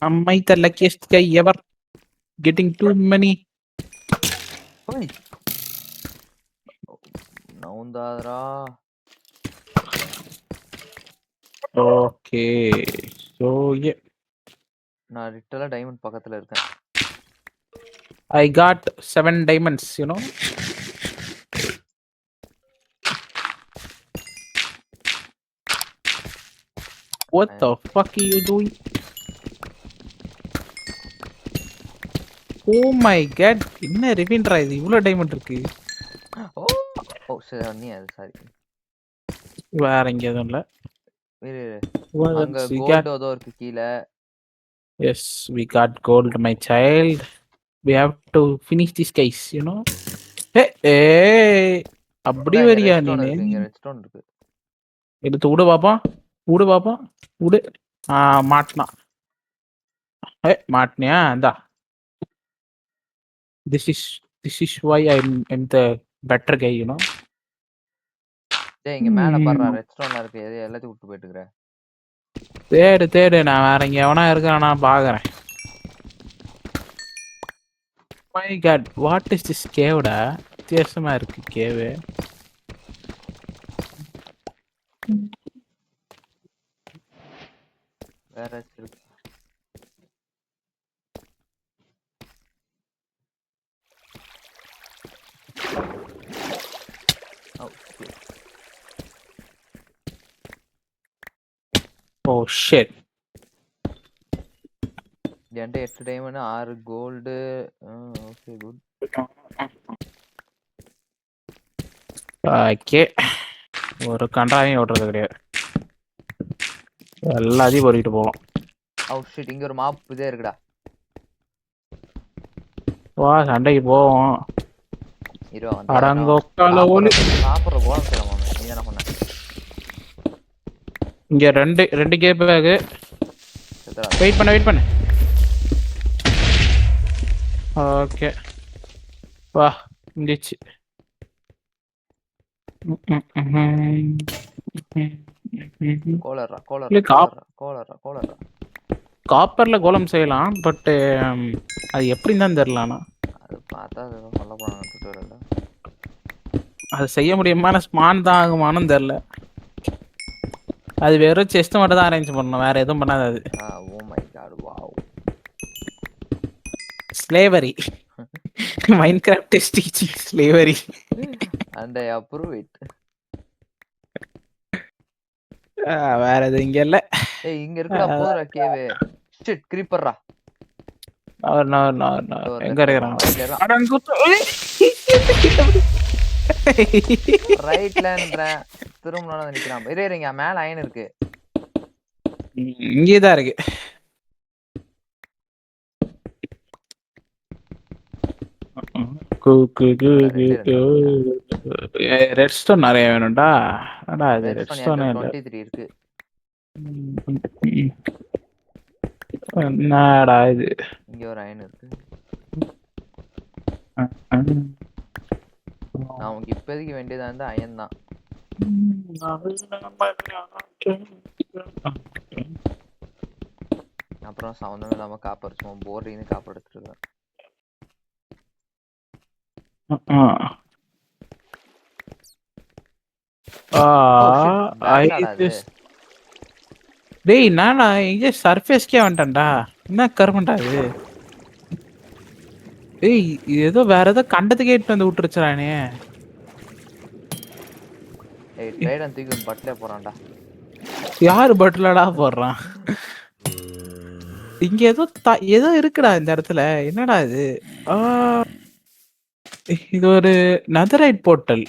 Am I the luckiest guy ever? Getting too many. ஓய் நவுந்தாதரா. Okay. So yeah, நான் லிட்டரலா diamond பக்கத்துல இருக்கேன். I got 7 diamonds. You know. What the fuck are you doing? Oh my god! என்ன ரிவின்ரா இது இவ்ளோ diamond இருக்கு. ஓ ஓ சரி நீ அது சாரி. வேற எங்க எதுவும் இல்ல. இரு அங்க கோல்ட் ஏதோ இருக்கு கீழ. Yes, we got gold, my child. We have to finish this case, you know. Hey, hey. அப்படி வரியா நீ? இங்க ரெட்ஸ்டோன் இருக்கு. எடுத்து விடு பாப்போம். விடு பாப்போம். விடு. மாட்டினா. மாட்டினியா? இந்தா. This is why I'm the better guy, you know. டேய் இங்க மேல பாறா ரெட்ஸ்டோன்ல இருக்கு. எல்லாத்தையும் விட்டு போயிட்டு இருக்கற. தேடு நான் வேற எங்க எவனா இருக்கானா பாக்குறேன். My god, what is this cave டா? வித்தியாசமா இருக்கு கேவ். வேற இருக்கு. Oh shit. என்கிட்ட 8 diamond 6 gold. Okay good. Okay. ஒரு கண்டாவையும் ஓட்டுறது கிடையாது. எல்லாத்தையும் பொறிக்கிட்டு போகலாம். ஓ ஷிட் இங்க ஒரு மாப் இதே இருக்குடா. வா சண்டைக்கு போவோம். அடங்கொக்கால ஓலி சாப்பிடுற கோலம் செய்யலாமா? நீ என்ன பண்ண? இங்க ரெண்டு கேப் பேக். வெயிட் பண்ணு. ஓகே. வா இந்திச்சு. கோலரா. காப்பர்ல கோலம் செய்யலாம். பட் அது எப்படின்னு தான் தெரியலண்ணா. அது பார்த்தா சொல்ல போறாங்க டுட்டோரியல்ல. அது செய்ய முடியுமான ஸ்மான் தான் ஆகுமானும் தெரியல. அது வெறும் செஸ்ட் மட்டும் தான் அரேஞ்ச் பண்ணணும். வேற எதுவும் பண்ணாது அது. Oh my god wow. Slavery. Minecraft is teaching slavery. And I approve it. வேற எது இங்க இல்ல. ஏய் இங்க இருக்குடா போறா கேவ். ஷிட் கிரீப்பர்ரா. நான் எங்க இருக்கறான்? ரைட்லன்ற திரும்பனோட நிக்கிறான். இங்க மேல அயன் இருக்கு. இங்கே தான் இருக்கு. ரெட்ஸ்டோன் நிறைய வேணும்டா. அடா இது ரெட்ஸ்டோன் 23 இருக்கு. என்னடா இது? இங்க ஒரு அயன் இருக்கு. நமக்கு இப்போதைக்கு வேண்டியதா இருந்தா அயன் தான். அப்புறம் சவுந்தம் இல்லாம காப்பர் சும்மா போர்டின்னு காப்பர் எடுத்துருக்கேன். டேய் நானா இங்க சர்ஃபேஸ்க்கே வந்துட்டேன்டா. என்ன கருமண்டா இது? ஏய் ஏதோ வேற ஏதோ கண்டத்துக்கு ஏட்டு வந்து விட்டுருச்சானே. ஏய் ட்ரைடன் தூக்கி பட்ல போறான்டா. யாரு பட்லடா போடுறான்? இங்க ஏதோ இருக்குடா இந்த இடத்துல. என்னடா இது? இது ஒரு netherite portal.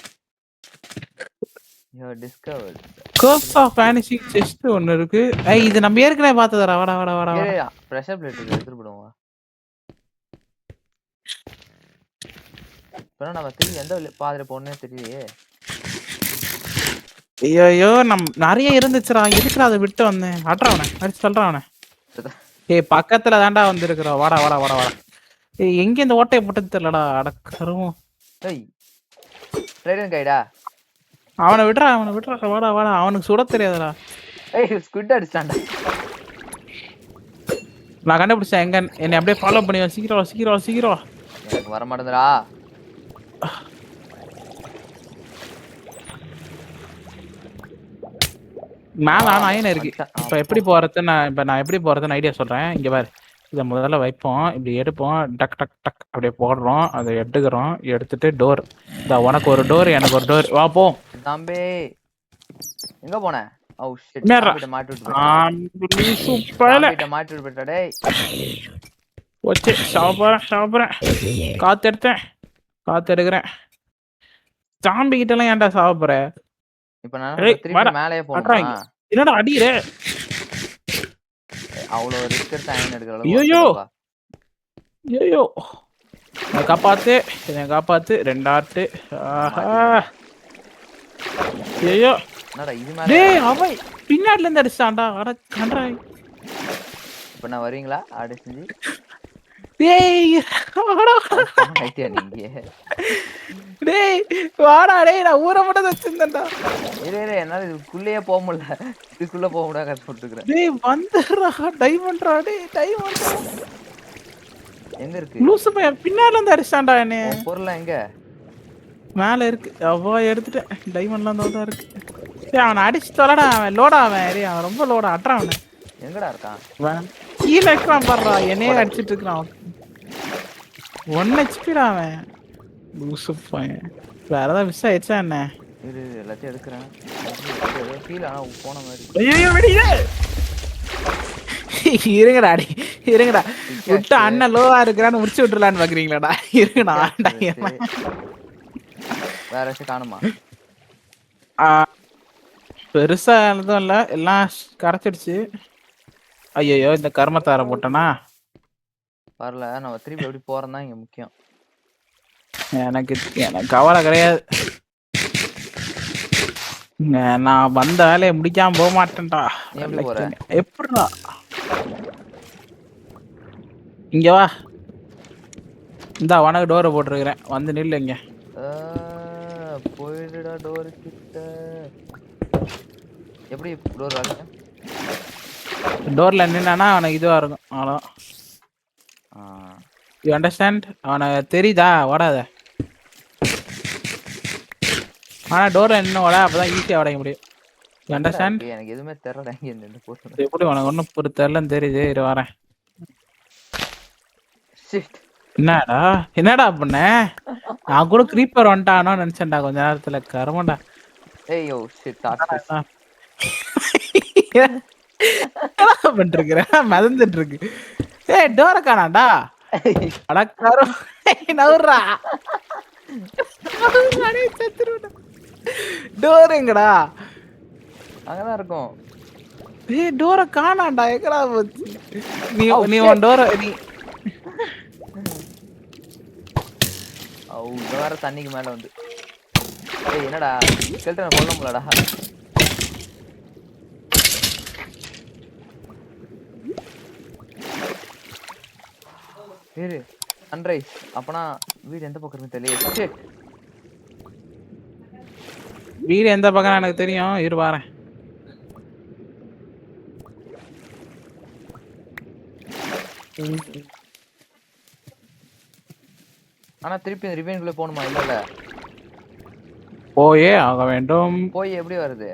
You discovered. Curse of Vanishing Chest ஒன்னு இருக்கு. இது நம்ம ஏற்கனவே பார்த்ததடா. வாடா. ஏய் பிரஷர் பிளேட் எடுத்துட்டு போடுவோம். இப்ப நம்ம திரும்பி எந்த பாதையில போறனே தெரியலையே. ஐயோ நம்ம நிறைய இருந்துச்சுடா. எதுக்குடா அதை விட்டு வந்தேன்? அட்றாவனே அடிச்சு சொல்றானே. ஏய் பக்கத்துல தான்டா வந்திருக்கிறோம். வாடா. ஏய் எங்க இந்த ஓட்டையை போட்டது தெரியலடா. அடக்கரும். ஏய் ட்ரைடன் கைடா. அவனை விடுறா. வாடா. அவனுக்கு சுட தெரியாதுடா. ஏய் ஸ்குட் அடிச்சான்டா. நான் கண்டுபிடிச்சேன் எங்க என்னை அப்படியே ஃபாலோ பண்ணி வா. சீக்கிரம் வா, சீக்கிரம் வா, சீக்கிரம் வா. எனக்கு வர மாட்டேங்குதுடா. மேல ஆனா அயன் இருக்கு. வந்துட்டேன். இப்ப எப்படி போறதுன்னு நான் எப்படி போறதுன்னு ஐடியா சொல்றேன். இங்க பாரு, இதை முதல்ல வைப்போம், இப்படி எடுப்போம், டக் டக் டக் அப்படியே போடுறோம், அதை எடுத்துக்கிறோம், எடுத்துட்டு டோர். இந்த உனக்கு ஒரு டோர், எனக்கு ஒரு டோர். வா போ. தம்பி எங்க போன? ஓ ஷிட், நேரா. தம்பிட்ட மாட்டி விட்டு போயிட்டா. சூப்பர்ல தம்பிட்ட மாட்டி விட்டு போயிட்டா டேய். வச்சு சாப்பிட்றேன். காத்து எடுத்தேன், காத்து எடுக்கிறேன். சாம்பி கிட்ட எல்லாம் ஏன்டா சாப்பிட்ற? இப்ப நான் ஏய், திருப்பி வாடா. மேலேயே அட்றா போணுமா? இங்க. என்னடா அடிக்கிற? அவ்வளவு ரிஸ்க் எடுத்து அயன் எடுக்கிற அளவுக்கு ஐயோ வசதிப்பா. ஐயோ, என்னை காப்பாத்து, என்னை காப்பாத்து. 2 ஆட்டு. ஆஹா, ஐயோ. என்னடா இது மேல? டேய், அவன் பின்னாடில இருந்து அடிச்சான்டா. அட கன்றாய். இப்ப நான் வரீங்களா ஆடி செஞ்சு? டேய் வாடா. ஸ்பான் ஆயிட்டியா நீங்க? டேய் வாடா. டேய், நான் ஊரை மட்டும் வச்சிருந்தேன்டா. இரு என்னால இதுக்குள்ளேயே போக முடியல. இதுக்குள்ள போக முடியாது கஷ்டப்பட்டுக்கிறேன். டேய் வந்துடுறா. டைமண்ட்ரா. டேய் டைமண்ட் எங்க இருக்கு லூசு பையன் பின்னாடில இருந்து அடிச்சான்டா என்னை. உன் பொருள் எங்க? மேல இருக்கு. அவ்வா எடுத்துட்டேன். டைமண்ட்லாம் தான் இருக்கு. டேய் அவனை அடிச்சு தொலைடா. அவன் லோடா. அவன் ரொம்ப லோடா. அட்றான் அவனை. எங்கடா இருக்கான்? கீழே இருக்கிறான் பாடுறா. என்னையே அடிச்சிட்டு இருக்கிறான். 1 ஹெச்பிடா அவன். லூசு பையன். வேற ஏதாவது மிஸ் ஆயிடுச்சா என்ன? இரு எல்லாத்தையும் எடுக்கிறேன். ஏதோ ஃபீல் ஆனா போன மாதிரி. ஐயோ வெடியே. இருங்கடா அடி, இருங்கடா. விட்டு அண்ணன் லோவா இருக்கிறான்னு முடிச்சு விட்டுலான்னு பாக்குறீங்களாடா? இருங்கடா. வேற ஏதாச்சும் காணுமா? பெருசா எதுவும் இல்ல, எல்லாம் கரைச்சிடுச்சு. ஐயோ, இந்த கர்மத்தார போட்டனா. வரல, நம்ம திருப்பி எப்படி போறோம் தான் இங்க முக்கியம். எனக்கு கவலை கிடையாது. நான் வந்த வேலையை முடிக்காம போக மாட்டேன்டா. எப்படிடா? இங்க வா. இந்த உனக்கு டோரை போட்டிருக்கிறேன், வந்து நில்லு. இங்க போயிடுடா டோர் கிட்ட. எப்படி டோர் வாங்க? டோர்ல நின்னா அவனுக்கு இதுவா இருக்கும். அவ்வளோ. You understand? அவனுக்கு தெரியுதா? ஓடாத. ஆனா டோர்ல நின்று ஓட, அப்பதான் ஈஸியா உடைக்க முடியும். You understand? எனக்கு எதுவுமே தெரியல. இந்த போட்டு எப்படி உனக்கு ஒன்றும் தெரியலன்னு தெரியுது. இரு வரேன். என்னடா பண்ண? நான் கூட கிரீப்பர் வந்துட்டானோ நினைச்சேன்டா கொஞ்ச நேரத்துல. கருமண்டா. ஏய்யோ ஷிட். என்ன பண்ணிட்டு மிதந்துட்டு இருக்கு. ஏய் டோர காணாண்டா. அடக்காரோ நவுறா. டோர் எங்கடா? அங்கதான் இருக்கும். ஏய் டோர காணாண்டா. எங்கடா போச்சு? நீ உன் டோர நீ. வேற தண்ணிக்கு மேல வந்து. ஏய் என்னடா ஸ்கெல்டன் கொல்ல முடியலடா. இரு சன்ரைஸ். அப்பனா வீடு எந்த பக்கம் இருக்குன்னு தெரியல. வீடு எந்த பக்கம் எனக்கு தெரியும். இரு வரேன். ஆனா திருப்பி ரிவைன்குள்ள போணுமா? இல்ல போயே ஆக வேண்டும். போய் எப்படி வருது?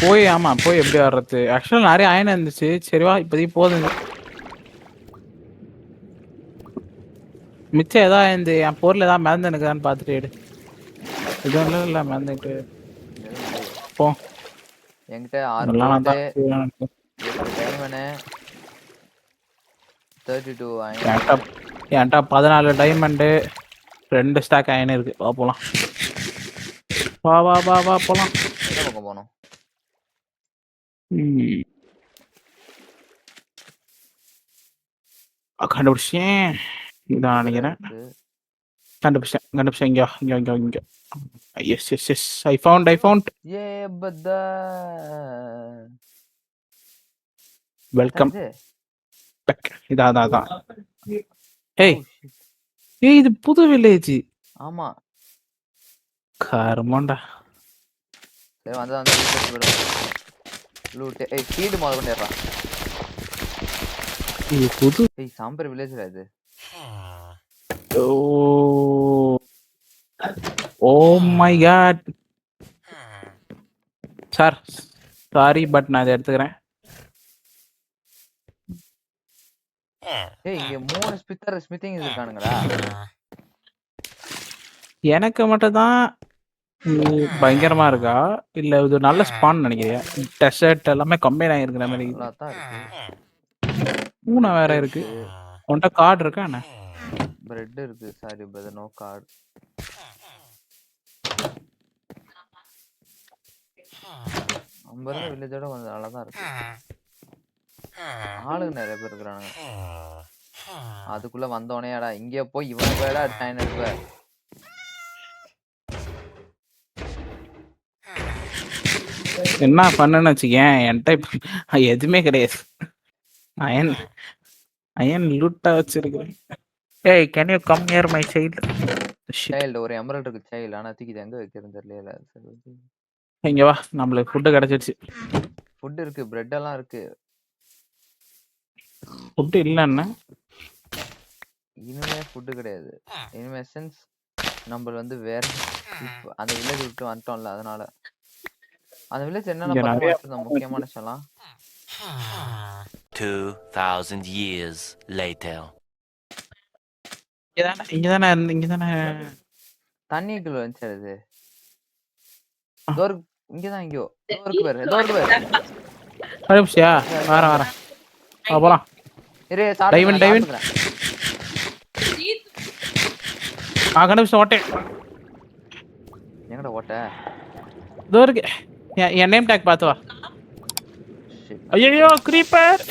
போய் ஆமா போய் எப்படி வர்றது? ஆக்சுவலா நிறைய அயன் இருந்துச்சு. சரிவா இப்போதைக்கு போதுங்க. மிச்சம் ஏதாவது இந்த என் பொருள் ஏதாவது மிதந்து எனக்குதான்னு பார்த்துட்டு எடு. இதுவும் இல்லை மிதந்துட்டு போ. என்கிட்ட 6 டைமண்ட் 32 என்கிட்ட 14 டைமண்டு 2 ஸ்டாக் அயன் இருக்கு. வா போலாம். வா வா வா வா போலாம். எந்த பக்கம் போகணும்? கண்டுபிடிச்சேன். இதான் நினைக்கிறேன். கண்டுபிடிச்சேன். இங்க. எஸ் ஐ ஃபவுண்ட். ஏ பதா. Welcome back. இதான். ஏய் இது புது வில்லேஜ். ஆமா கர்மண்டா. சரி வந்து லூட். ஏய் ஸ்பீடு மொத கொண்டு ஏறா. இது புது. ஏய் சாம்பர் வில்லேஜ்ல இது. Oh my god. Sir sorry but நான் இதை எடுத்துக்கிறேன். ஏய் இங்க 3 ஸ்மித்திங் இருக்கானுங்கடா. எனக்கு மட்டும் தான் பயங்கரமா இருக்கா இல்ல இது நல்ல ஸ்பான் நினைக்கிறியா? டெசர்ட் எல்லாமே கம்பைன் ஆகிருக்கிற மாதிரி தான் இருக்கு. பூனை வேற இருக்கு. உன்கிட்ட கார்டு இருக்கா என்ன? பிரெட் இருக்கு. Sorry brother, no card. நம்ம இருந்த வில்லேஜோட கொஞ்சம் நல்லா தான் இருக்கு. ஆளுங்க நிறைய பேர் இருக்கிறானுங்க. அதுக்குள்ள வந்தோடனேடா இங்கே போய் இவனை போயடா டைன் எடுப்ப. என்ன பண்ணுன்னு வச்சுக்கேன், என்கிட்ட எதுவுமே கிடையாது. அயன் அயன் லூட்டா வச்சிருக்கேன். ஏய் can you come near my child? Child ஒரு எமரல்ட் இருக்கு சைல்டு. ஆனா தூக்கி எங்க வைக்கிறது தெரியல. இங்க வா, நம்மளுக்கு ஃபுட்டு கிடைச்சிருச்சு. ஃபுட் இருக்கு, பிரெட் எல்லாம் இருக்கு. ஃபுட் இல்லன்னா இனிமே ஃபுட் கிடையாது. இனிமே சென்ஸ் நம்ம வந்து வேற அந்த வில்லேஜ் விட்டு வந்துட்டோம்ல, அதனால அந்த வில்லேஜ் என்னென்ன பண்ணுவோம் முக்கியமான விஷயம்லாம். 2000 years later. இங்கதானே தண்ணிக்குள்ள வந்துச்சு அது. இங்கதான் இங்கயோ இருக்கு பேரு. வரேன் போலாம். டைவன் கண்டுபிடிச்ச ஓட்டேன். எங்கடா ஓட்ட? இதோ இருக்கு. என் நேம் டேக் பார்த்து வா. ஐயோ கிரீப்பர்.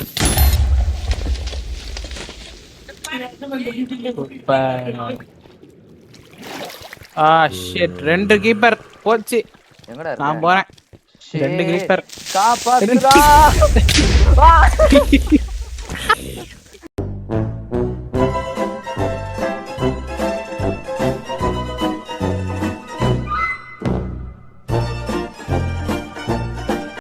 ஷிட் 2 கீப்பர் போச்சு. எங்கடா நான் போறேன். 2 கீப்பர் காப்பாத்துடா.